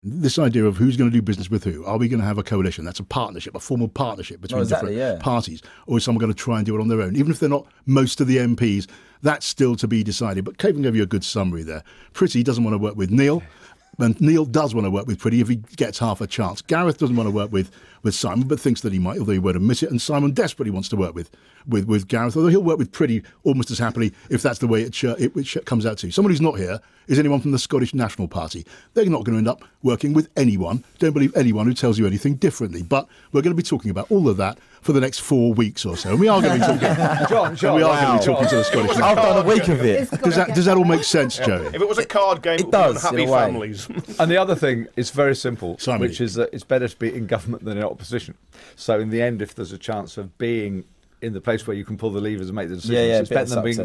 This idea of who's going to do business with who. Are we going to have a coalition? That's a partnership, a formal partnership between different parties. Or is someone going to try and do it on their own? Even if they're not most of the MPs, that's still to be decided. But Cavan gave you a good summary there. Priti doesn't want to work with Neil. And Neil does want to work with Priti if he gets half a chance. Gareth doesn't want to work with Simon, but thinks that he might, although he won't admit it. And Simon desperately wants to work with Gareth, although he'll work with Priti almost as happily if that's the way it comes out to. Someone who's not here is anyone from the Scottish National Party. They're not going to end up working with anyone. Don't believe anyone who tells you anything differently. But we're going to be talking about all of that for the next 4 weeks or so. And we are going to be talking, John, we are going to be talking to the Scottish National I've done a week of it. Does that all make sense, Joey? If it was a card game, it does, would be happy families. And the other thing is very simple, Simon. which is that it's better to be in government than in opposition. So in the end, if there's a chance of being in the place where you can pull the levers and make the decisions, it's better than being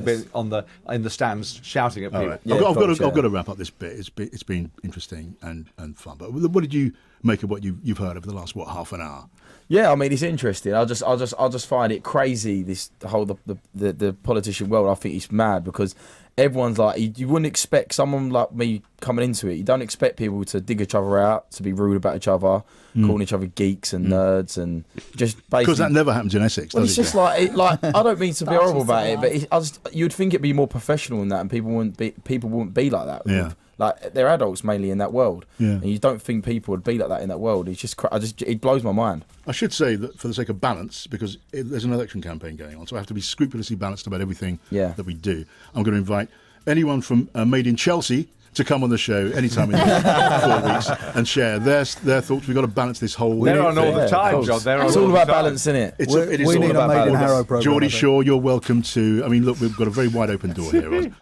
in the stands shouting at people. Right. I've got to wrap up this bit. It's been interesting and fun. But what did you make of what you've heard over the last half an hour? Yeah, I mean, it's interesting. I just find it crazy, the whole the politician world. I think it's mad because everyone's like, you wouldn't expect someone like me coming into it. You don't expect people to dig each other out, to be rude about each other, calling each other geeks and nerds, and just basically because that never happens in Essex. Well, does it's just like I don't mean to be horrible about it, but you'd think it'd be more professional than that, and people wouldn't be like that. Yeah. Like they're adults mainly in that world, Yeah. and you don't think people would be like that in that world. It's just, it blows my mind. I should say that for the sake of balance, because there's an election campaign going on, so I have to be scrupulously balanced about everything that we do. I'm going to invite anyone from Made in Chelsea to come on the show anytime in the next 4 weeks and share their thoughts. We've got to balance this whole They're on all the time, John. It's all about balance, isn't it? It is we all need about a Made in balance. Harrow programme. Geordie Shaw, you're welcome to. I mean, look, we've got a very wide open door here.